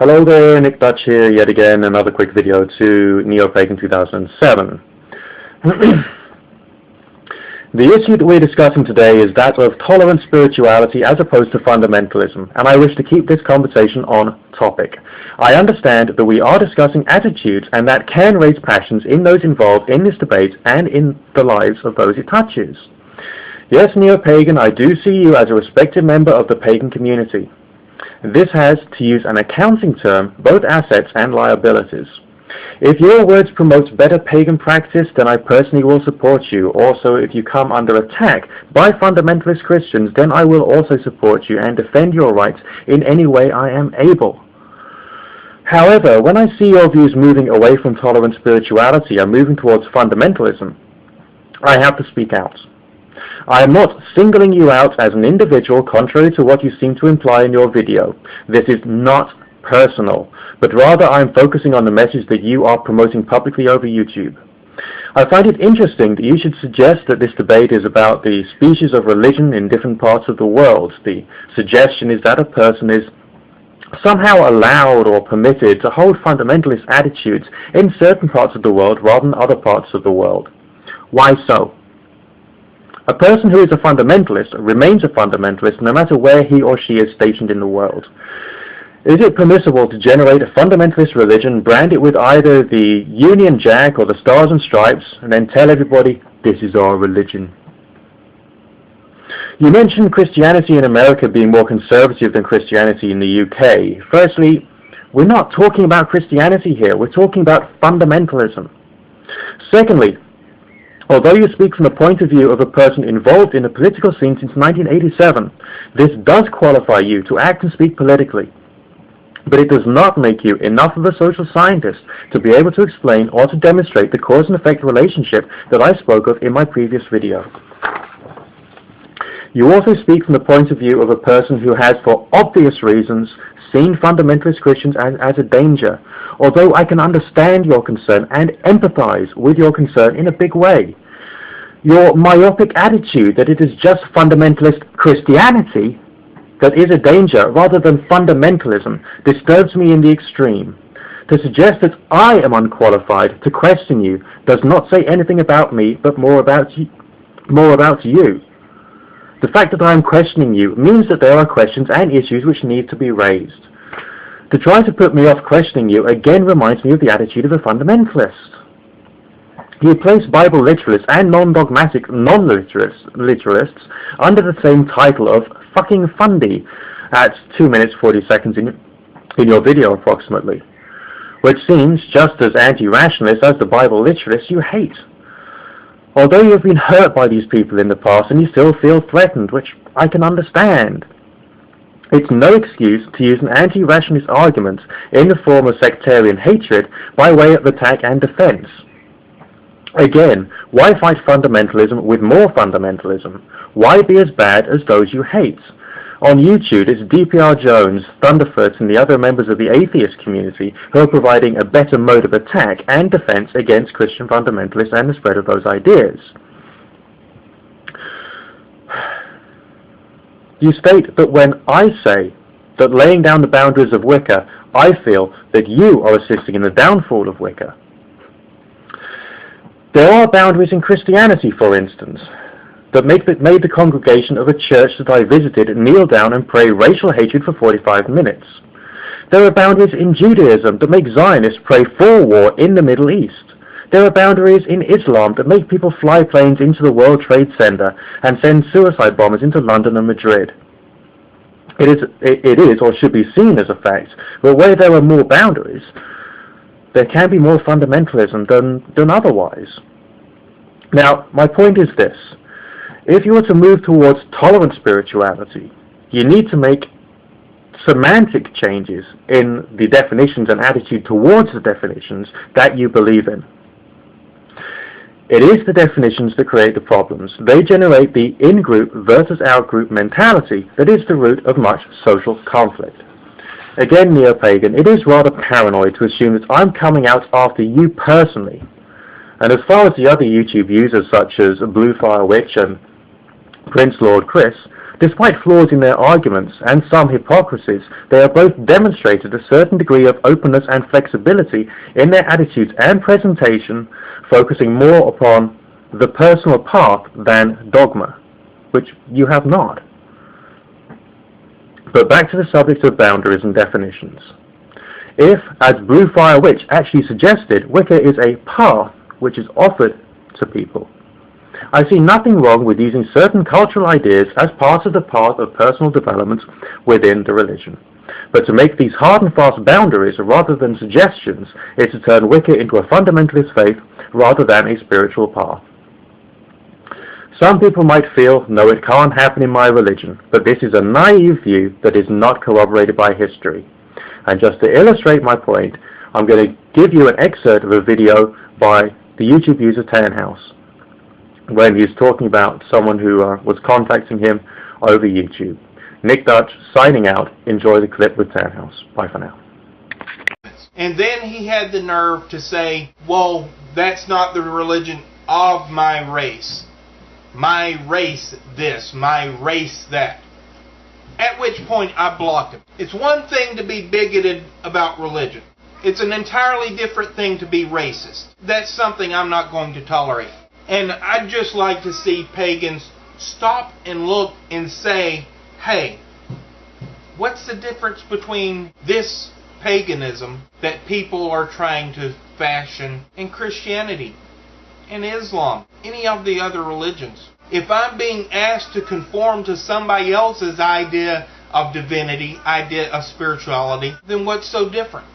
Hello there, Nick Dutch here, yet again, another quick video to Neopagan2007. The issue that we're discussing today is that of tolerant spirituality as opposed to fundamentalism, and I wish to keep this conversation on topic. I understand that we are discussing attitudes, and that can raise passions in those involved in this debate and in the lives of those it touches. Yes, Neopagan, I do see you as a respected member of the pagan community. This has, to use an accounting term, both assets and liabilities. If your words promote better pagan practice, then I personally will support you. Also, if you come under attack by fundamentalist Christians, then I will also support you and defend your rights in any way I am able. However, when I see your views moving away from tolerant spirituality and moving towards fundamentalism, I have to speak out. I am not singling you out as an individual, contrary to what you seem to imply in your video. This is not personal, but rather I am focusing on the message that you are promoting publicly over YouTube. I find it interesting that you should suggest that this debate is about the species of religion in different parts of the world. The suggestion is that a person is somehow allowed or permitted to hold fundamentalist attitudes in certain parts of the world rather than other parts of the world. Why so? A person who is a fundamentalist remains a fundamentalist no matter where he or she is stationed in the world. Is it permissible to generate a fundamentalist religion, brand it with either the Union Jack or the Stars and Stripes, and then tell everybody, this is our religion? You mentioned Christianity in America being more conservative than Christianity in the UK. Firstly, we're not talking about Christianity here, we're talking about fundamentalism. Secondly, although you speak from the point of view of a person involved in the political scene since 1987, this does qualify you to act and speak politically. But it does not make you enough of a social scientist to be able to explain or to demonstrate the cause and effect relationship that I spoke of in my previous video. You also speak from the point of view of a person who has, for obvious reasons, seen fundamentalist Christians as a danger, although I can understand your concern and empathize with your concern in a big way. Your myopic attitude that it is just fundamentalist Christianity that is a danger rather than fundamentalism disturbs me in the extreme. To suggest that I am unqualified to question you does not say anything about me, but more about you. The fact that I am questioning you means that there are questions and issues which need to be raised. To try to put me off questioning you again reminds me of the attitude of a fundamentalist. You place Bible literalists and non-dogmatic non-literalists under the same title of fucking fundy at 2 minutes 40 seconds in your video approximately, which seems just as anti-rationalist as the Bible literalists you hate. Although you have been hurt by these people in the past and you still feel threatened, which I can understand, it's no excuse to use an anti-rationalist argument in the form of sectarian hatred by way of attack and defense. Again, why fight fundamentalism with more fundamentalism? Why be as bad as those you hate? On YouTube, it's DPR Jones, Thunderfoot, and the other members of the atheist community who are providing a better mode of attack and defense against Christian fundamentalists and the spread of those ideas. You state that when I say that laying down the boundaries of Wicca, I feel that you are assisting in the downfall of Wicca. There are boundaries in Christianity, for instance, that made the congregation of a church that I visited kneel down and pray racial hatred for 45 minutes. There are boundaries in Judaism that make Zionists pray for war in the Middle East. There are boundaries in Islam that make people fly planes into the World Trade Center and send suicide bombers into London and Madrid. It is, or should be seen as a fact, but where there are more boundaries, there can be more fundamentalism than otherwise. Now, my point is this. If you were to move towards tolerant spirituality, you need to make semantic changes in the definitions and attitude towards the definitions that you believe in. It is the definitions that create the problems. They generate the in-group versus out-group mentality that is the root of much social conflict. Again, Neopagan, it is rather paranoid to assume that I'm coming out after you personally. And as far as the other YouTube users such as Bluefire Witch and Prince Lord Chris, Despite flaws in their arguments and some hypocrisies, they have both demonstrated a certain degree of openness and flexibility in their attitudes and presentation, focusing more upon the personal path than dogma, which you have not. But back to the subject of boundaries and definitions. If, as Blue Fire Witch actually suggested, Wicca is a path which is offered to people, I see nothing wrong with using certain cultural ideas as part of the path of personal development within the religion. But to make these hard and fast boundaries rather than suggestions is to turn Wicca into a fundamentalist faith rather than a spiritual path. Some people might feel, no, it can't happen in my religion, but this is a naive view that is not corroborated by history. And just to illustrate my point, I'm going to give you an excerpt of a video by the YouTube user Tannhouse, when he's talking about someone who was contacting him over YouTube. Nick Dutch signing out. Enjoy the clip with Tannhouse. Bye for now. And then he had the nerve to say, well, that's not the religion of my race. My race this, my race that. At which point I blocked him. It's one thing to be bigoted about religion. It's an entirely different thing to be racist. That's something I'm not going to tolerate. And I'd just like to see pagans stop and look and say, hey, what's the difference between this paganism that people are trying to fashion and Christianity and Islam, any of the other religions? If I'm being asked to conform to somebody else's idea of divinity, idea of spirituality, then what's so different?